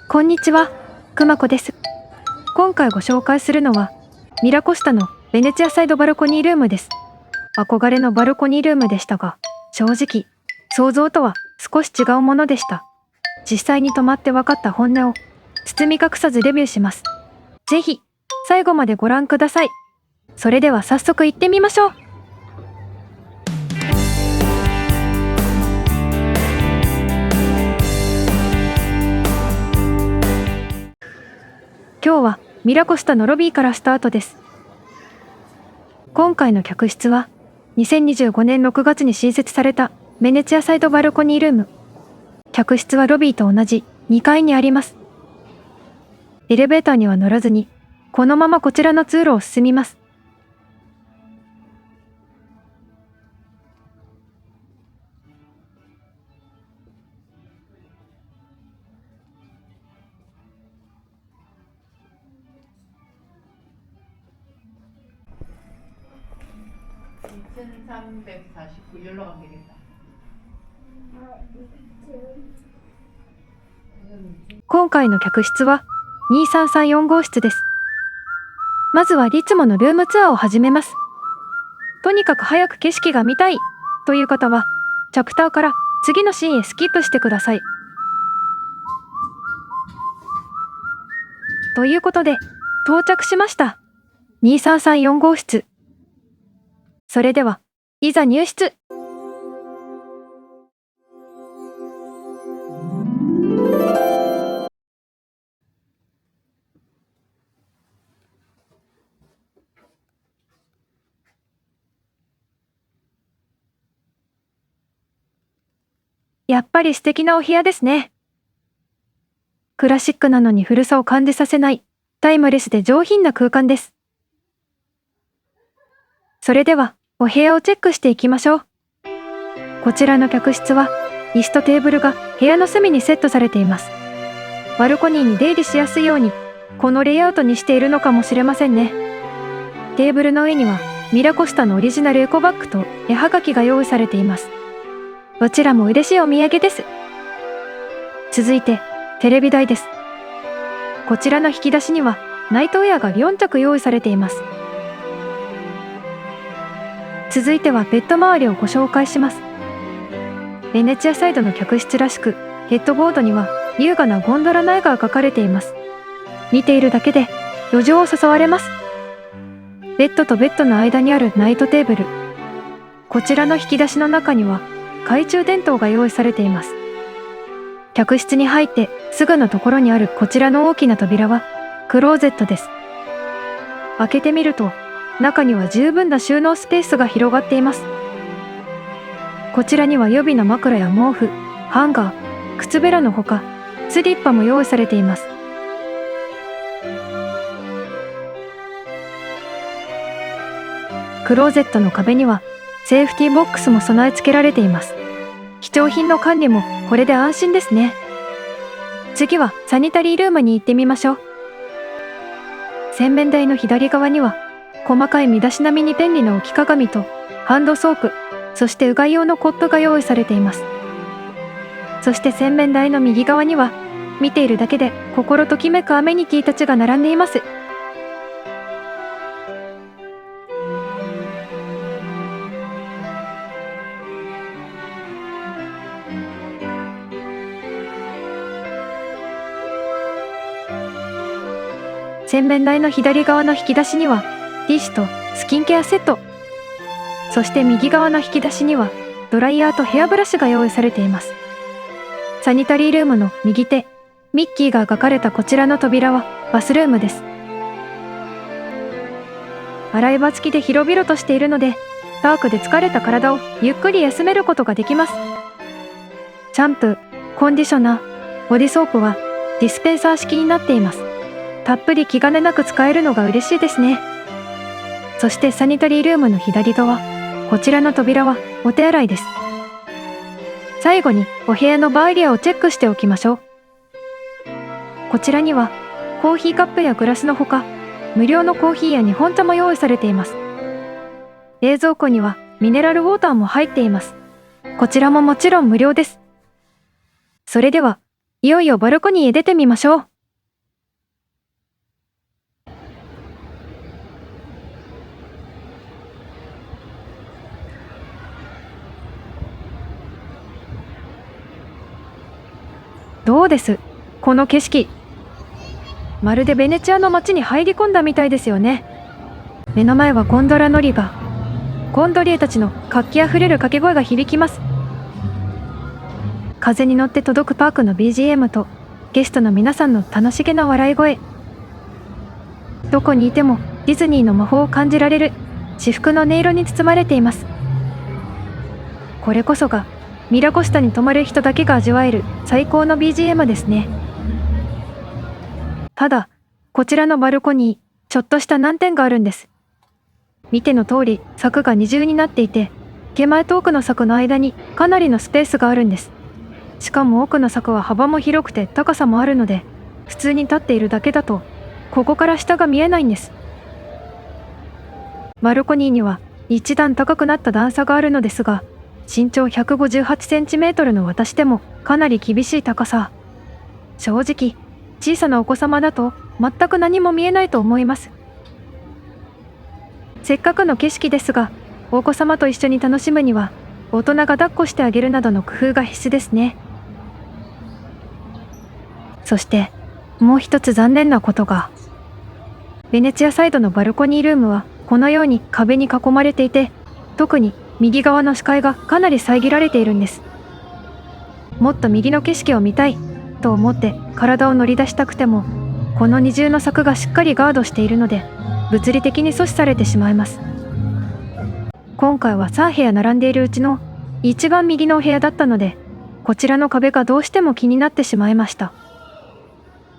こんにちは、くまこです。今回ご紹介するのは、ミラコスタのベネチアサイドバルコニールームです。憧れのバルコニールームでしたが、正直、想像とは少し違うものでした。実際に泊まって分かった本音を、包み隠さずレビューします。ぜひ、最後までご覧ください。それでは早速行ってみましょう。今日はミラコスタのロビーからスタートです。今回の客室は2025年6月に新設されたベネチアサイドバルコニールーム。客室はロビーと同じ2階にあります。エレベーターには乗らずにこのままこちらの通路を進みます。2349열로 가면 되겠다. 今回の客室は2334号室です。まずはリツモのルームツアーを始めます。とにかく早く景色が見たいという方は、チャプターから次のシーンへスキップしてください。ということで、到着しました。2334号室。それでは、いざ入室。やっぱり素敵なお部屋ですね。クラシックなのに古さを感じさせない、タイムレスで上品な空間です。それでは、お部屋をチェックしていきましょう。こちらの客室は、椅子とテーブルが部屋の隅にセットされています。バルコニーに出入りしやすいように、このレイアウトにしているのかもしれませんね。テーブルの上には、ミラコスタのオリジナルエコバッグと絵はがきが用意されています。どちらも嬉しいお土産です。続いて、テレビ台です。こちらの引き出しには、ナイトウェアが4着用意されています。続いてはベッド周りをご紹介します。ベネチアサイドの客室らしく、ヘッドボードには優雅なゴンドラ苗が描かれています。見ているだけで余剰を誘われます。ベッドとベッドの間にあるナイトテーブル。こちらの引き出しの中には懐中電灯が用意されています。客室に入ってすぐのところにあるこちらの大きな扉はクローゼットです。開けてみると中には十分な収納スペースが広がっています。こちらには予備の枕や毛布、ハンガー、靴べらのほかスリッパも用意されています。クローゼットの壁にはセーフティーボックスも備え付けられています。貴重品の管理もこれで安心ですね。次はサニタリールームに行ってみましょう。洗面台の左側には細かい身だしなみに便利な置き鏡とハンドソープ、そしてうがい用のコップが用意されています。そして洗面台の右側には見ているだけで心ときめくアメニティたちが並んでいます。洗面台の左側の引き出しにはティッシュとスキンケアセット、そして右側の引き出しにはドライヤーとヘアブラシが用意されています。サニタリールームの右手、ミッキーが描かれたこちらの扉はバスルームです。洗い場付きで広々としているので、ワークで疲れた体をゆっくり休めることができます。シャンプー、コンディショナー、ボディソープはディスペンサー式になっています。たっぷり気兼ねなく使えるのが嬉しいですね。そしてサニタリールームの左側、こちらの扉はお手洗いです。最後にお部屋のバーエリアをチェックしておきましょう。こちらにはコーヒーカップやグラスのほか、無料のコーヒーや日本茶も用意されています。冷蔵庫にはミネラルウォーターも入っています。こちらももちろん無料です。それでは、いよいよバルコニーへ出てみましょう。どうです？この景色。まるでベネチアの街に入り込んだみたいですよね。目の前はゴンドラ乗り場。ゴンドリエたちの活気あふれる掛け声が響きます。風に乗って届くパークの BGM とゲストの皆さんの楽しげな笑い声。どこにいてもディズニーの魔法を感じられる至福の音色に包まれています。これこそがミラコスタに泊まる人だけが味わえる最高の BGM ですね。ただ、こちらのバルコニー、ちょっとした難点があるんです。見ての通り、柵が二重になっていて、手前と奥の柵の間にかなりのスペースがあるんです。しかも奥の柵は幅も広くて高さもあるので、普通に立っているだけだと、ここから下が見えないんです。バルコニーには一段高くなった段差があるのですが、身長158センチメートルの私でもかなり厳しい高さ。正直、小さなお子様だと全く何も見えないと思います。せっかくの景色ですが、お子様と一緒に楽しむには、大人が抱っこしてあげるなどの工夫が必須ですね。そして、もう一つ残念なことが。ベネチアサイドのバルコニールームは、このように壁に囲まれていて、特に右側の視界がかなり遮られているんです。もっと右の景色を見たいと思って体を乗り出したくても、この二重の柵がしっかりガードしているので、物理的に阻止されてしまいます。今回は3部屋並んでいるうちの一番右のお部屋だったので、こちらの壁がどうしても気になってしまいました。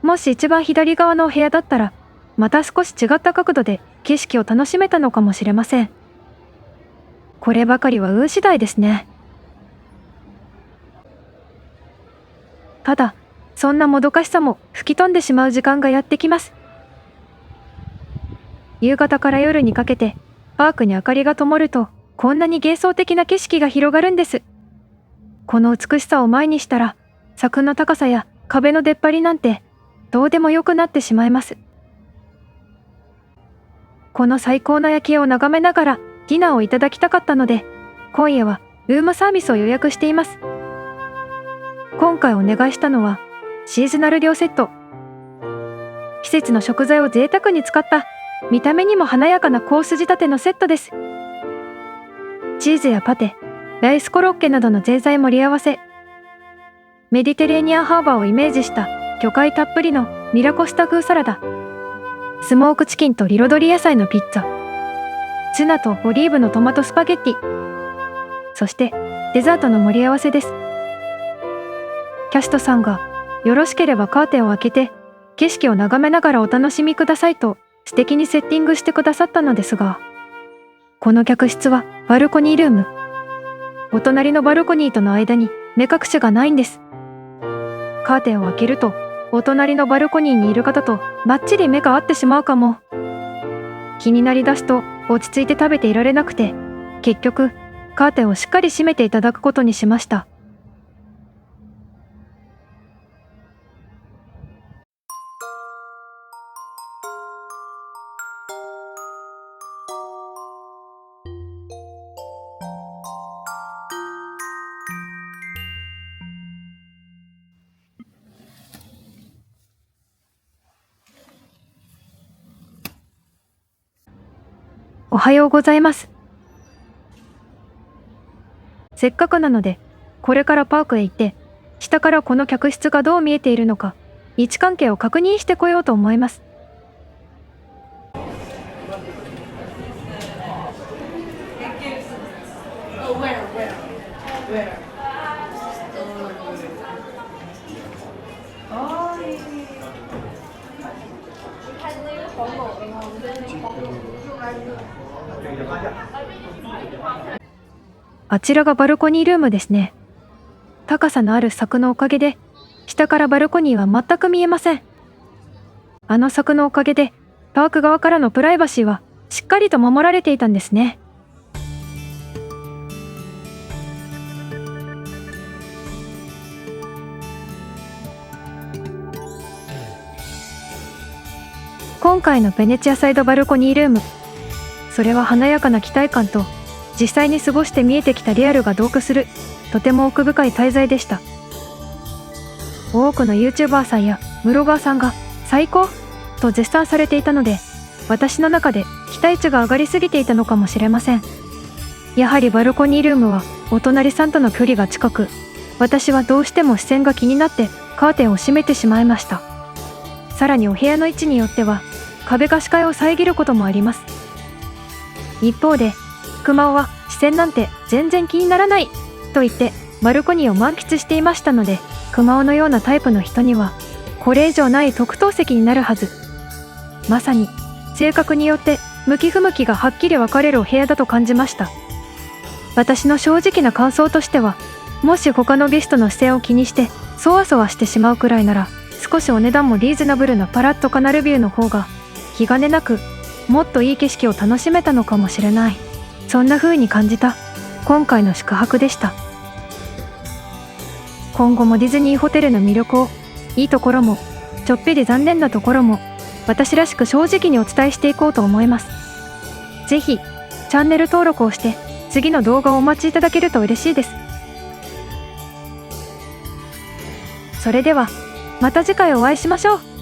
もし一番左側のお部屋だったら、また少し違った角度で景色を楽しめたのかもしれません。こればかりは運次第ですね。ただ、そんなもどかしさも吹き飛んでしまう時間がやってきます。夕方から夜にかけて、パークに明かりが灯ると、こんなに幻想的な景色が広がるんです。この美しさを前にしたら、柵の高さや壁の出っ張りなんて、どうでもよくなってしまいます。この最高な夜景を眺めながらディナーをいただきたかったので、今夜はルームサービスを予約しています。今回お願いしたのは、シーズナル料セット。季節の食材を贅沢に使った、見た目にも華やかなコース仕立てのセットです。チーズやパテ、ライスコロッケなどの前菜盛り合わせ。メディテレーニアンハーバーをイメージした魚介たっぷりのミラコスタ風サラダ。スモークチキンと彩り野菜のピッツァ。ツナとオリーブのトマトスパゲッティ。そしてデザートの盛り合わせです。キャストさんがよろしければカーテンを開けて景色を眺めながらお楽しみくださいと素敵にセッティングしてくださったのですが、この客室はバルコニールーム。お隣のバルコニーとの間に目隠しがないんです。カーテンを開けるとお隣のバルコニーにいる方とバッチリ目が合ってしまうかも。気になりだすと落ち着いて食べていられなくて、結局カーテンをしっかり閉めていただくことにしました。おはようございます。せっかくなので、これからパークへ行って、下からこの客室がどう見えているのか、位置関係を確認してこようと思います。あちらがバルコニールームですね。高さのある柵のおかげで、下からバルコニーは全く見えません。あの柵のおかげで、パーク側からのプライバシーはしっかりと守られていたんですね。今回のベネチアサイドバルコニールーム、それは華やかな期待感と実際に過ごして見えてきたリアルが同居するとても奥深い滞在でした。多くの YouTuber さんやブロガーさんが最高と絶賛されていたので、私の中で期待値が上がりすぎていたのかもしれません。やはりバルコニールームはお隣さんとの距離が近く、私はどうしても視線が気になってカーテンを閉めてしまいました。さらにお部屋の位置によっては壁が視界を遮ることもあります。一方で熊尾は視線なんて全然気にならないと言ってバルコニーを満喫していましたので、熊尾のようなタイプの人にはこれ以上ない特等席になるはず。まさに性格によって向き不向きがはっきり分かれるお部屋だと感じました。私の正直な感想としては、もし他のゲストの視線を気にしてそわそわしてしまうくらいなら、少しお値段もリーズナブルなパラッとカナルビューの方が気兼ねなくもっといい景色を楽しめたのかもしれない。そんな風に感じた今回の宿泊でした。今後もディズニーホテルの魅力を、いいところもちょっぴり残念なところも私らしく正直にお伝えしていこうと思います。ぜひチャンネル登録をして次の動画をお待ちいただけると嬉しいです。それではまた次回お会いしましょう。